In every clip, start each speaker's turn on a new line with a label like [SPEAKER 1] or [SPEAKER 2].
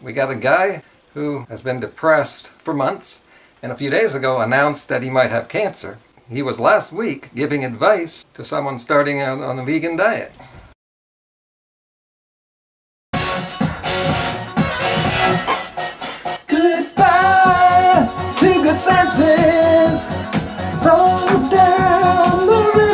[SPEAKER 1] We got a guy who has been depressed for months and a few days ago announced that he might have cancer. He was last week giving advice to someone starting out on a vegan diet.
[SPEAKER 2] Goodbye to good senses, flow down the river.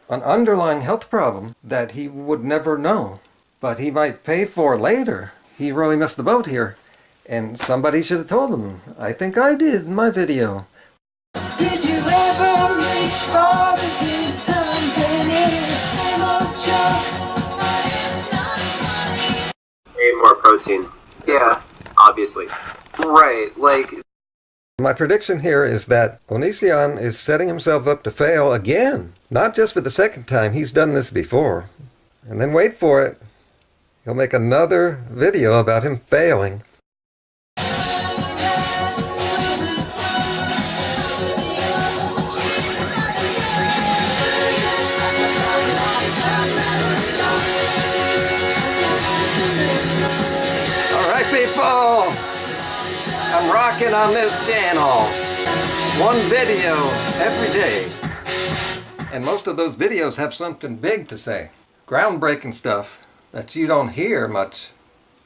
[SPEAKER 1] An underlying health problem that he would never know, but he might pay for later. He really missed the boat here, and somebody should have told him. I think I did in my video.
[SPEAKER 2] Did you ever reach for the good time, baby? Same old joke, but it's not funny.
[SPEAKER 3] Way more protein.
[SPEAKER 4] Yeah.
[SPEAKER 3] Obviously.
[SPEAKER 4] Right, like,
[SPEAKER 1] My prediction here is that Onision is setting himself up to fail again. Not just for the second time, he's done this before. And then wait for it. He'll make another video about him failing. Alright people, I'm rocking on this channel. One video every day. And most of those videos have something big to say. Groundbreaking stuff that you don't hear much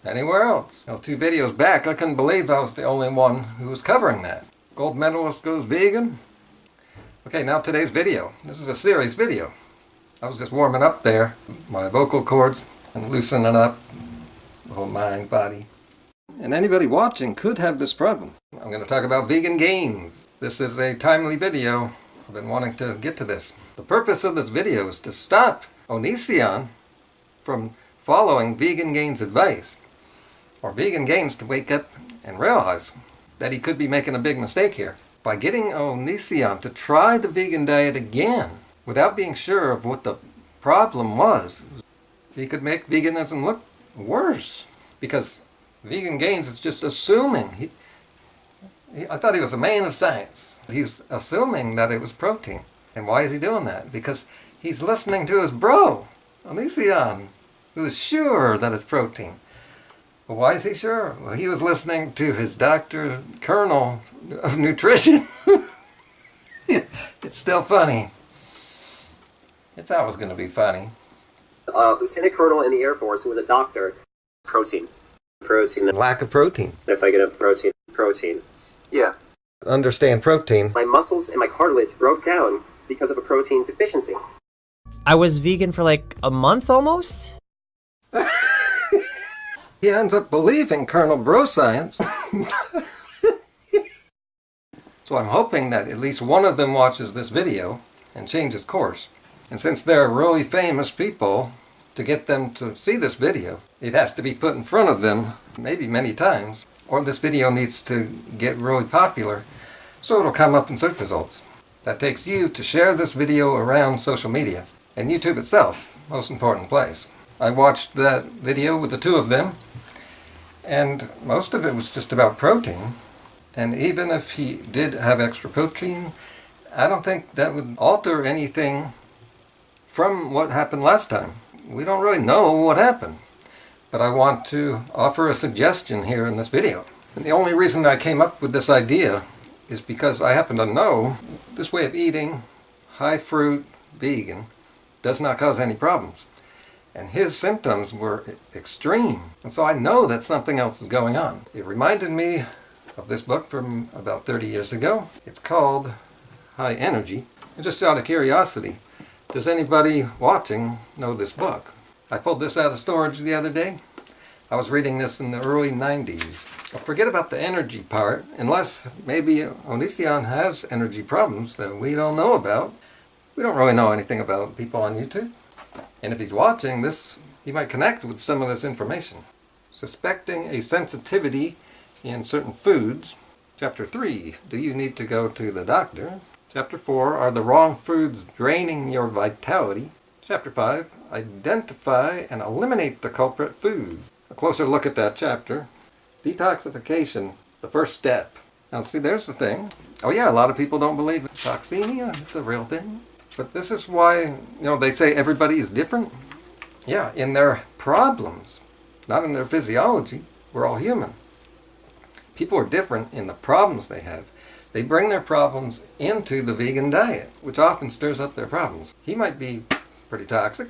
[SPEAKER 1] anywhere else. 2 videos back, I couldn't believe I was the only one who was covering that. Gold medalist goes vegan. Okay, now today's video. This is a serious video. I was just warming up there, my vocal cords, and loosening up the whole mind, body. And anybody watching could have this problem. I'm going to talk about VeganGains. This is a timely video. I've been wanting to get to this. The purpose of this video is to stop Onision from following VeganGains' advice, or VeganGains to wake up and realize that he could be making a big mistake here. By getting Onision to try the vegan diet again, without being sure of what the problem was, he could make veganism look worse. Because VeganGains is just assuming. I thought he was a man of science. He's assuming that it was protein. And why is he doing that? Because he's listening to his bro, Onision, who is sure that it's protein. Well, why is he sure? Well, he was listening to his doctor, colonel of nutrition. It's still funny. It's always going to be funny.
[SPEAKER 3] Lieutenant Colonel in the Air Force who was a doctor. Protein. Protein.
[SPEAKER 1] Lack of protein.
[SPEAKER 3] If I get enough protein. Protein.
[SPEAKER 4] yeah.
[SPEAKER 1] Understand protein.
[SPEAKER 3] My muscles and my cartilage broke down because of a protein deficiency.
[SPEAKER 5] I was vegan for like a month almost.
[SPEAKER 1] He ends up believing Colonel Bro Science. So I'm hoping that at least one of them watches this video and changes course. And since they're really famous people, to get them to see this video, it has to be put in front of them maybe many times, or this video needs to get really popular so it'll come up in search results. That takes you to share this video around social media, and YouTube itself, most important place. I watched that video with the 2 of them, and most of it was just about protein. And even if he did have extra protein, I don't think that would alter anything from what happened last time. We don't really know what happened. But I want to offer a suggestion here in this video. And the only reason I came up with this idea is because I happen to know this way of eating, high fruit, vegan, does not cause any problems. And his symptoms were extreme. And so I know that something else is going on. It reminded me of this book from about 30 years ago. It's called High Energy. And just out of curiosity, does anybody watching know this book? I pulled this out of storage the other day. I was reading this in the early 90s. Well, forget about the energy part, unless maybe Onision has energy problems that we don't know about. We don't really know anything about people on YouTube. And if he's watching this, he might connect with some of this information. Suspecting a sensitivity in certain foods. Chapter 3, do you need to go to the doctor? Chapter 4, are the wrong foods draining your vitality? Chapter 5, identify and eliminate the culprit food. A closer look at that chapter. Detoxification, the first step. Now see, there's the thing. Oh yeah, a lot of people don't believe it. Toxemia, it's a real thing. But this is why, they say everybody is different. Yeah, in their problems, not in their physiology. We're all human. People are different in the problems they have. They bring their problems into the vegan diet, which often stirs up their problems. He might be pretty toxic.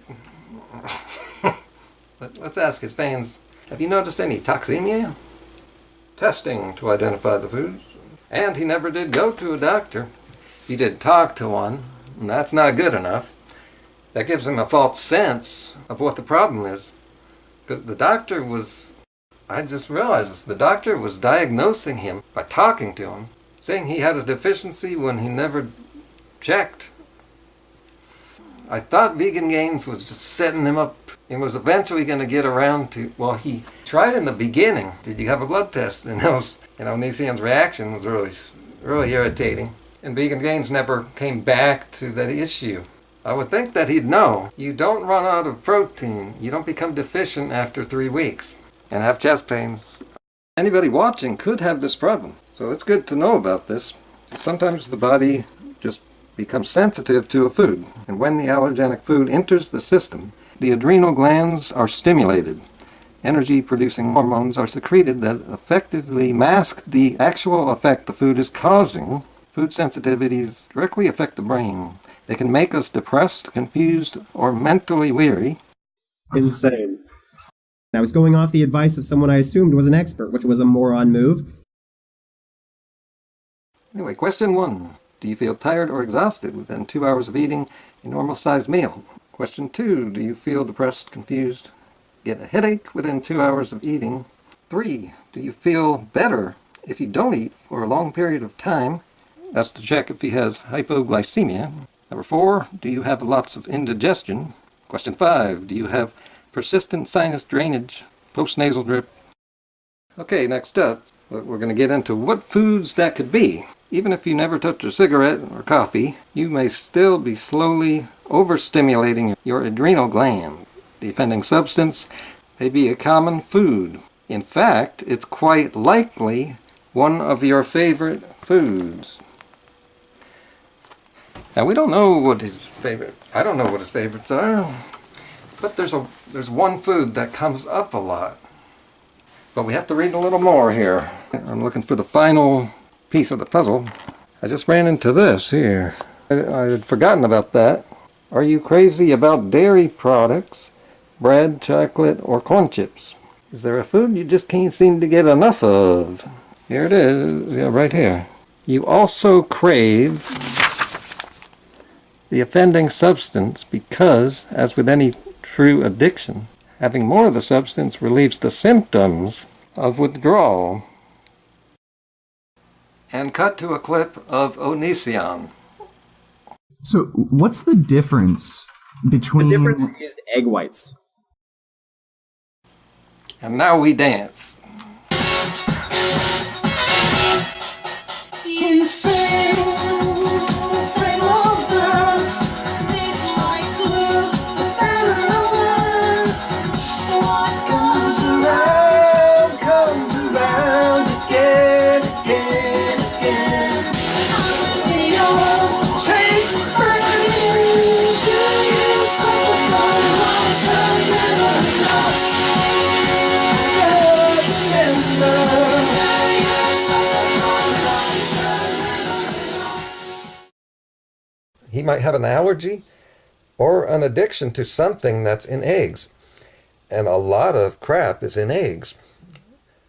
[SPEAKER 1] But let's ask his fans, have you noticed any toxemia? Testing to identify the foods. And he never did go to a doctor. He did talk to one, and that's not good enough. That gives him a false sense of what the problem is. Because the doctor was, I just realized this, the doctor was diagnosing him by talking to him, saying he had a deficiency when he never checked. I thought VeganGains was just setting him up and was eventually going to get around to, well, he tried in the beginning, did you have a blood test? And that was, Onision's reaction was really irritating. And VeganGains never came back to that issue. I would think that he'd know. You don't run out of protein. You don't become deficient after 3 weeks and have chest pains. Anybody watching could have this problem. So it's good to know about this. Sometimes the body just becomes sensitive to a food. And when the allergenic food enters the system, the adrenal glands are stimulated. Energy-producing hormones are secreted that effectively mask the actual effect the food is causing. Food sensitivities directly affect the brain. They can make us depressed, confused, or mentally weary.
[SPEAKER 6] Insane. I was going off the advice of someone I assumed was an expert, which was a moron move.
[SPEAKER 1] Anyway, question 1. Do you feel tired or exhausted within 2 hours of eating a normal-sized meal? Question 2. Do you feel depressed, confused, get a headache within 2 hours of eating? 3. Do you feel better if you don't eat for a long period of time? That's to check if he has hypoglycemia. Number 4, do you have lots of indigestion? Question 5, do you have persistent sinus drainage, postnasal drip? Okay, next up, we're going to get into what foods that could be. Even if you never touch a cigarette or coffee, you may still be slowly overstimulating your adrenal gland. The offending substance may be a common food. In fact, it's quite likely one of your favorite foods. Now, we don't know what his favorite, I don't know what his favorites are, but there's one food that comes up a lot. But we have to read a little more here. I'm looking for the final piece of the puzzle. I just ran into this here. I had forgotten about that. Are you crazy about dairy products, bread, chocolate, or corn chips? Is there a food you just can't seem to get enough of? Here it is, yeah, right here. You also crave the offending substance because, as with any true addiction, having more of the substance relieves the symptoms of withdrawal. And cut to a clip of Onision.
[SPEAKER 7] So, what's the difference between...
[SPEAKER 6] The difference is egg whites.
[SPEAKER 1] And now we dance.
[SPEAKER 2] You sing the same old dance, stick like glue, the better it was. What comes around again, again, again. The old change brings you suffer from long-term memory loss.
[SPEAKER 1] He might have an allergy or an addiction to something that's in eggs. And a lot of crap is in eggs.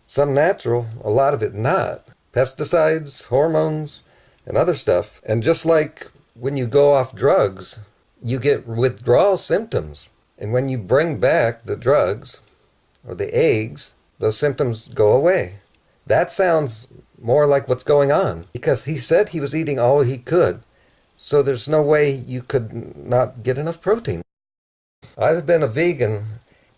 [SPEAKER 1] Some natural, a lot of it not. Pesticides, hormones, and other stuff. And just like when you go off drugs, you get withdrawal symptoms. And when you bring back the drugs or the eggs, those symptoms go away. That sounds more like what's going on. Because he said he was eating all he could. So there's no way you could not get enough protein. I've been a vegan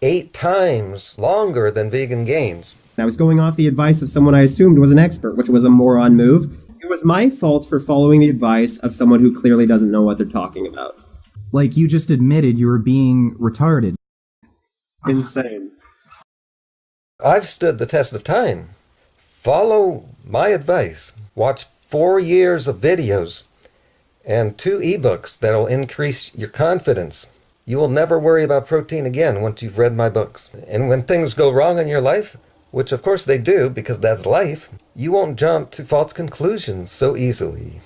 [SPEAKER 1] 8 times longer than VeganGains.
[SPEAKER 6] I was going off the advice of someone I assumed was an expert, which was a moron move. It was my fault for following the advice of someone who clearly doesn't know what they're talking about.
[SPEAKER 7] Like, you just admitted you were being retarded.
[SPEAKER 6] Insane.
[SPEAKER 1] I've stood the test of time. Follow my advice. Watch 4 years of videos and 2 ebooks that'll increase your confidence. You will never worry about protein again once you've read my books. And when things go wrong in your life, which of course they do because that's life, you won't jump to false conclusions so easily.